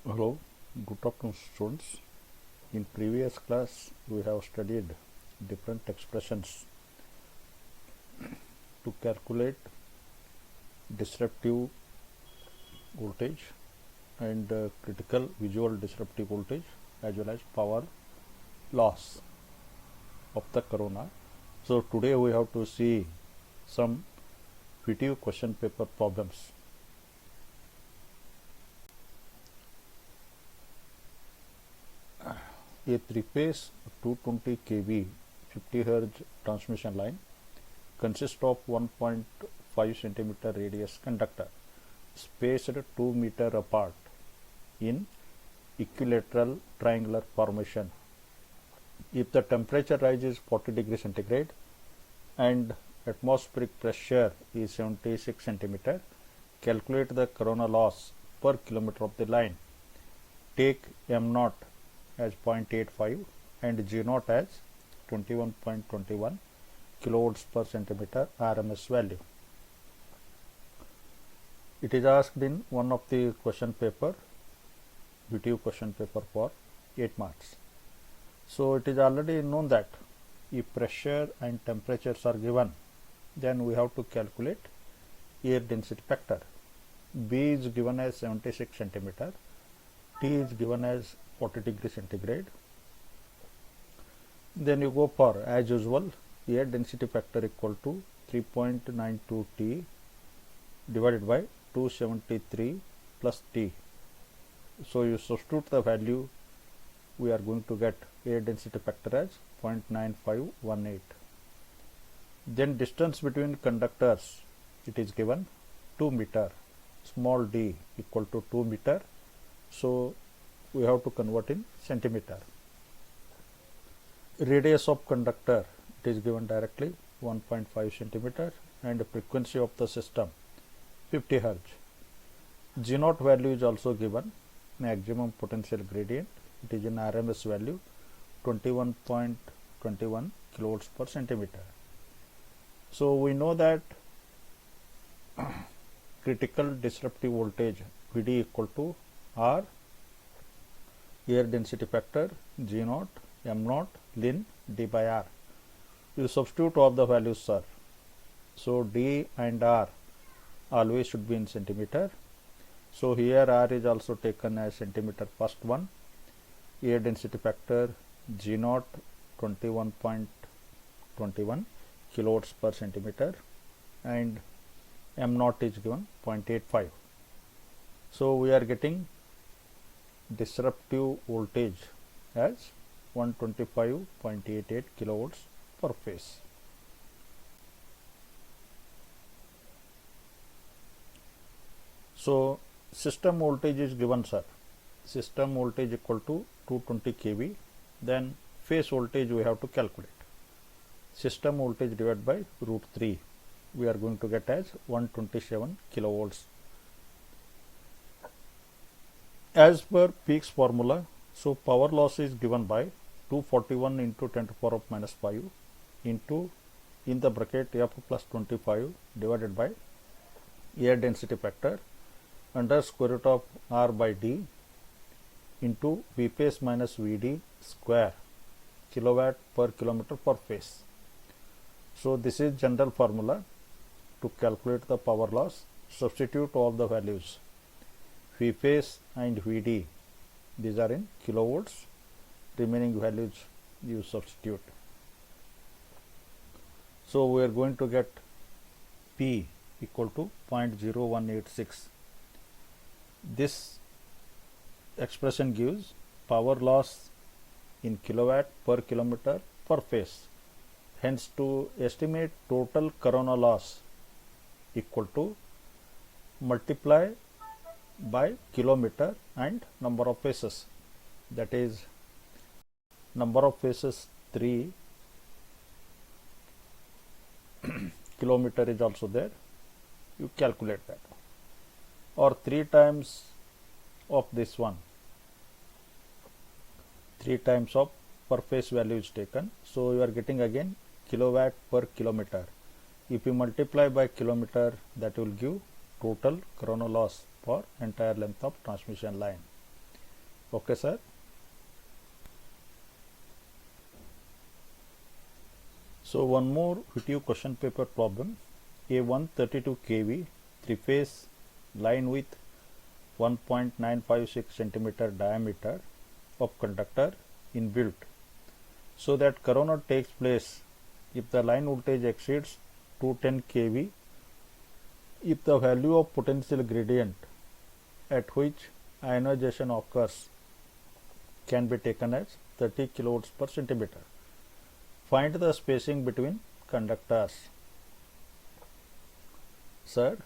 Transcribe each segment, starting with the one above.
Hello, good afternoon students. In previous class we have studied different expressions to calculate disruptive voltage and critical visual disruptive voltage as well as power loss of the corona. So today we have to see some VTU question paper problems. A three-phase 220 kV 50 Hz transmission line consists of 1.5 centimeter radius conductor spaced 2 meter apart in equilateral triangular formation. If the temperature rises 40 degrees centigrade and atmospheric pressure is 76 centimeter, calculate the corona loss per kilometer of the line. Take M0 as 0.85 and G0 as 21.21 kilovolts per centimeter RMS value. It is asked in one of the question paper, VTU question paper for 8 marks. So it is already known that if pressure and temperatures are given, then we have to calculate air density factor. B is given as 76 centimeter, T is given as 40 degree centigrade. Then you go for, as usual, air density factor equal to 3.92 T divided by 273 plus T. So you substitute the value, we are going to get air density factor as 0.9518. Then distance between conductors, it is given 2 meter, small d equal to 2 meter. So we have to convert in centimeter. Radius of conductor, it is given directly 1.5 centimeter and frequency of the system 50 Hz. G0 value is also given, maximum potential gradient, it is in RMS value 21.21 kilovolts per centimeter. So we know that critical disruptive voltage Vd equal to R, air density factor G0, M0, ln d by R. You substitute all the values, sir. So d and R always should be in centimeter. So here R is also taken as centimeter, first one. Air density factor G0 21.21 kilovolts per centimeter and M0 is given 0.85. So we are getting disruptive voltage as 125.88 kilovolts per phase. So system voltage is given, sir. System voltage equal to 220 kV. Then phase voltage we have to calculate. System voltage divided by root 3. We are going to get as 127 kilovolts. As per Peake's formula, so power loss is given by 241 into 10 to the power of minus 5 into in the bracket F plus 25 divided by air density factor under square root of R by D into V phase minus Vd square kilowatt per kilometer per phase. So this is general formula to calculate the power loss. Substitute all the values. V phase and Vd, these are in kilovolts, remaining values you substitute. So we are going to get P equal to 0.0186. This expression gives power loss in kilowatt per kilometer per phase. Hence to estimate total corona loss equal to multiply by kilometer and number of phases, that is number of phases 3 kilometer is also there, you calculate that, or 3 times of this one, 3 times of per phase value is taken. So you are getting again kilowatt per kilometer. If you multiply by kilometer, that will give total corona loss for entire length of transmission line. Okay, sir. So one more video question paper problem. A 132 kV three-phase line with 1.956 centimeter diameter of conductor inbuilt, so that corona takes place if the line voltage exceeds 210 kV, if the value of potential gradient at which ionization occurs can be taken as 30 kilovolts per centimeter. Find the spacing between conductors. Sir,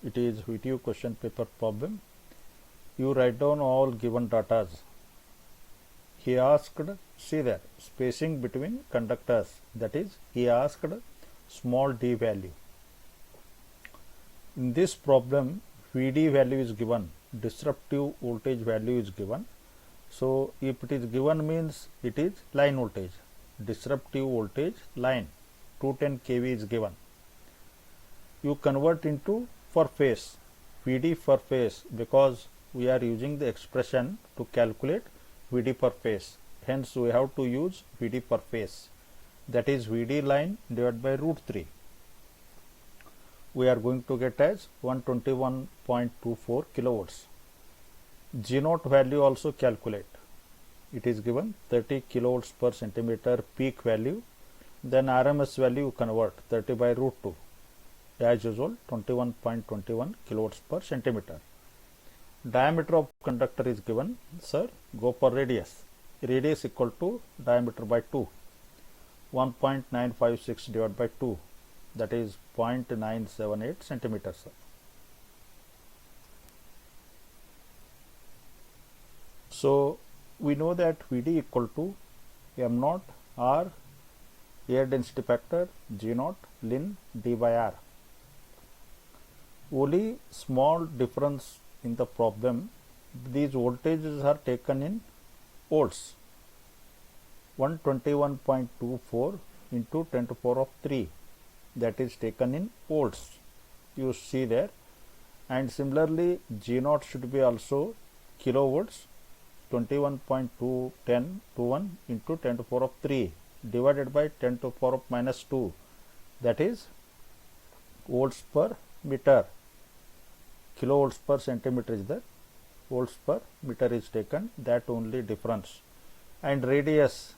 it is video question paper problem. You write down all given data. He asked, see there, spacing between conductors, that is, he asked small d value. In this problem, Vd value is given, disruptive voltage value is given. So if it is given means it is line voltage, disruptive voltage line 210 kV is given. You convert into for phase, Vd per phase, because we are using the expression to calculate Vd per phase. Hence we have to use Vd per phase, that is Vd line divided by root 3. We are going to get as 121.24 kilovolts. G0 value also calculate. It is given 30 kilovolts per centimeter peak value. Then RMS value convert 30 by root 2. As usual, 21.21 kilovolts per centimeter. Diameter of conductor is given. Sir, go for radius. Radius equal to diameter by 2. 1.956 divided by 2. That is 0.978 centimeters. So we know that Vd equal to m0 r air density factor G0 ln d by r. Only small difference in the problem, these voltages are taken in volts. 121.24 into 10 to the power of 3, that is taken in volts. You see there. And similarly, G0 should be also kilovolts. 21.221 into 10 to the power of 3 divided by 10 to the power of minus 2, that is volts per meter. Kilovolts per centimeter is there, volts per meter is taken, that only difference. And radius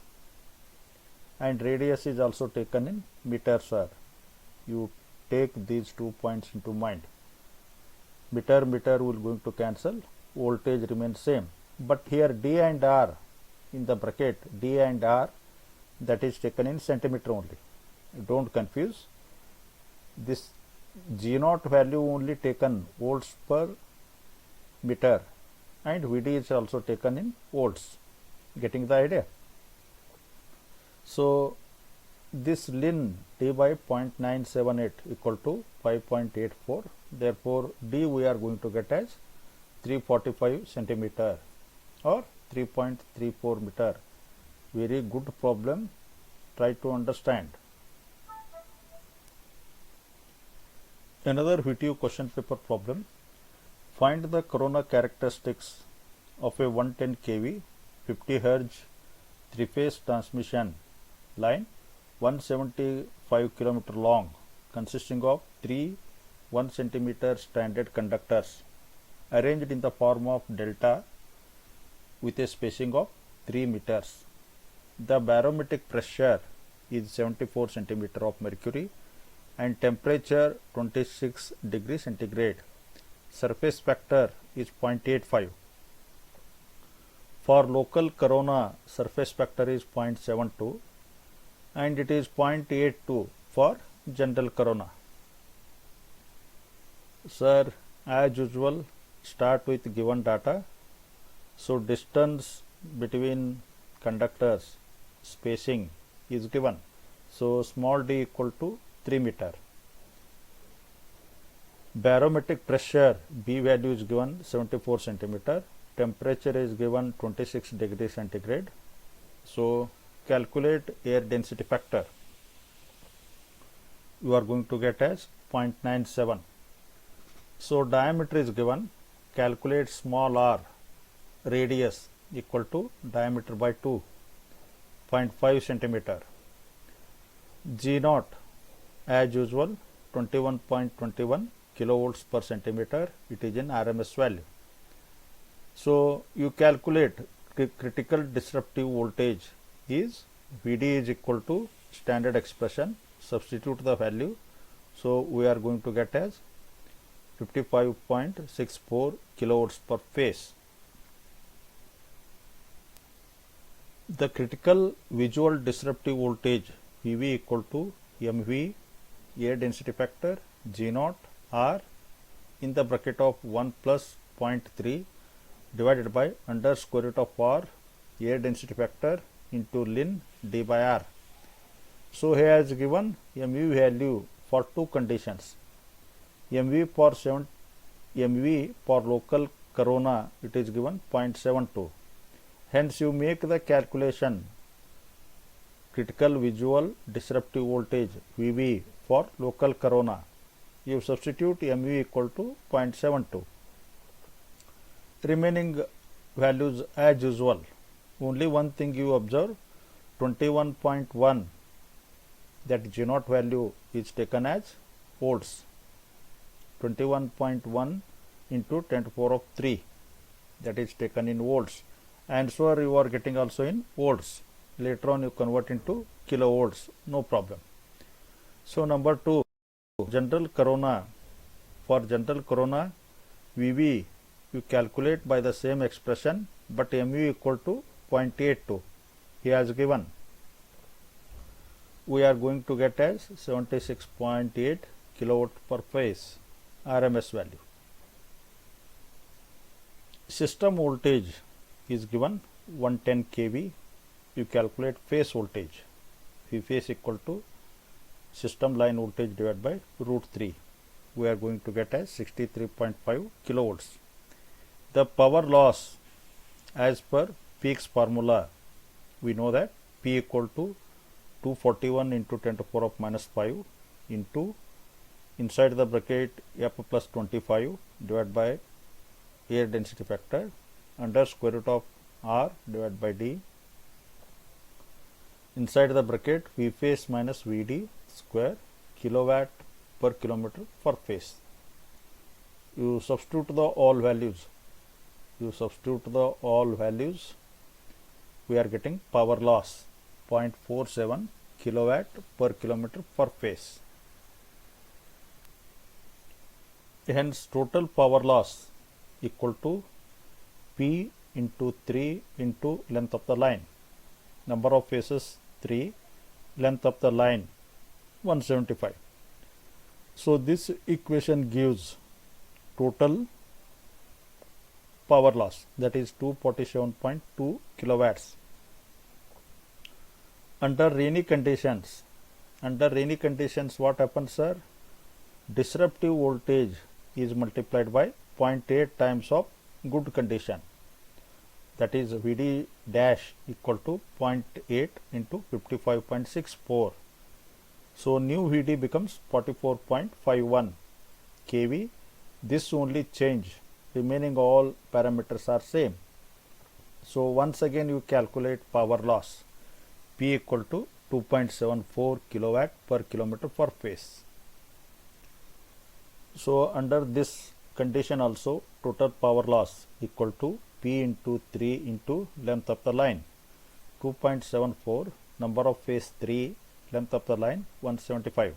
is also taken in meters, sir. You take these 2 points into mind. Meter will going to cancel, voltage remains same. But here d and r in the bracket, d and r, that is taken in centimeter only. Don't confuse. This G0 value only taken volts per meter, and Vd is also taken in volts. Getting the idea? So this ln d by 0.978 equal to 5.84. Therefore d we are going to get as 345 centimeter or 3.34 meter. Very good problem. Try to understand. Another video question paper problem. Find the corona characteristics of a 110 kV 50 Hz three-phase transmission line 175 km long, consisting of 3 1 cm standard conductors arranged in the form of delta with a spacing of 3 meters. The barometric pressure is 74 cm of mercury and temperature 26 degrees centigrade. Surface factor is 0.85. For local corona, surface factor is 0.72 and it is 0.82 for general corona. Sir, as usual, start with given data. So distance between conductors, spacing is given. So small d equal to 3 meter. Barometric pressure, B value is given 74 centimeter. Temperature is given 26 degrees centigrade. So calculate air density factor. You are going to get as 0.97. So diameter is given. Calculate small r, radius equal to diameter by 2, 0.5 centimeter. G naught as usual 21.21 kilovolts per centimeter, it is in RMS value. So you calculate critical disruptive voltage is Vd is equal to standard expression, substitute the value. So we are going to get as 55.64 kilovolts per phase. The critical visual disruptive voltage Vv equal to MV air density factor G naught R in the bracket of 1 plus 0.3 divided by under square root of R air density factor into ln d by R. So he has given MV value for two conditions. MV for local corona, it is given 0.72. Hence you make the calculation critical visual disruptive voltage Vv for local corona. You substitute MV equal to 0.72. Remaining values as usual. Only one thing you observe, 21.1, that G naught value is taken as volts. 21.1 into 10 to the power of 3, that is taken in volts. Answer you are getting also in volts. Later on you convert into kilovolts, no problem. So number 2, general corona. For general corona, Vv you calculate by the same expression, but MV equal to 0.82 he has given. We are going to get as 76.8 kilowatt per phase RMS value. System voltage is given 110 kV. You calculate phase voltage. V phase equal to system line voltage divided by root 3. We are going to get as 63.5 kilovolts. The power loss as per Peake's formula, we know that P equal to 241 into 10 to the power of minus 5 into inside the bracket F plus 25 divided by air density factor under square root of R divided by D. Inside the bracket V phase minus Vd square kilowatt per kilometer per phase. You substitute the all values. We are getting power loss 0.47 kilowatt per kilometer per phase. Hence total power loss equal to P into 3 into length of the line. Number of phases 3, length of the line 175. So this equation gives total power loss, that is 247.2 kilowatts. Under rainy conditions, what happens, sir? Disruptive voltage is multiplied by 0.8 times of good condition, that is Vd dash equal to 0.8 into 55.64. So new Vd becomes 44.51 kV. This only change, remaining all parameters are same. So once again you calculate power loss, P equal to 2.74 kilowatt per kilometer per phase. So under this condition also, total power loss equal to P into 3 into length of the line 2.74, number of phase 3, length of the line 175.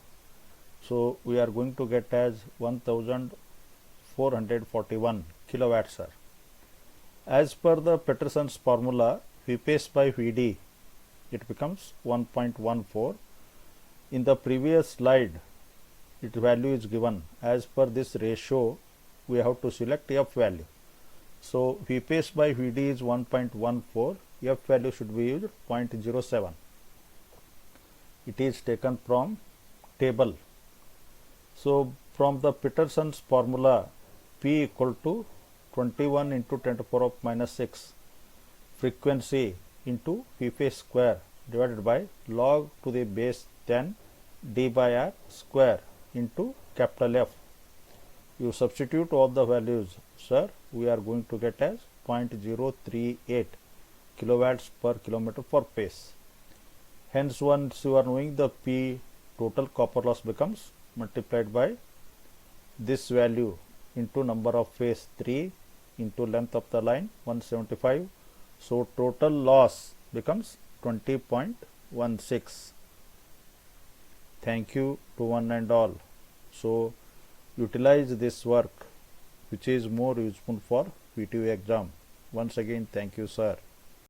So we are going to get as 1441 kilowatts, sir. As per the Peterson's formula, V phase by Vd, it becomes 1.14. In the previous slide, its value is given. As per this ratio, we have to select F value. So V phase by Vd is 1.14. F value should be used 0.07. It is taken from table. So from the Peterson's formula, P equal to 21 into 10 to the power of minus 6 frequency into V phase square divided by log to the base 10 d by r square into capital F. You substitute all the values, sir. We are going to get as 6.038 kilowatts per kilometer for phase. Hence, once you are knowing the P total copper loss becomes multiplied by this value into number of phase 3 into length of the line 175. So total loss becomes 20.16. Thank you to one and all. So utilize this work which is more useful for PTO exam. Once again, thank you, sir.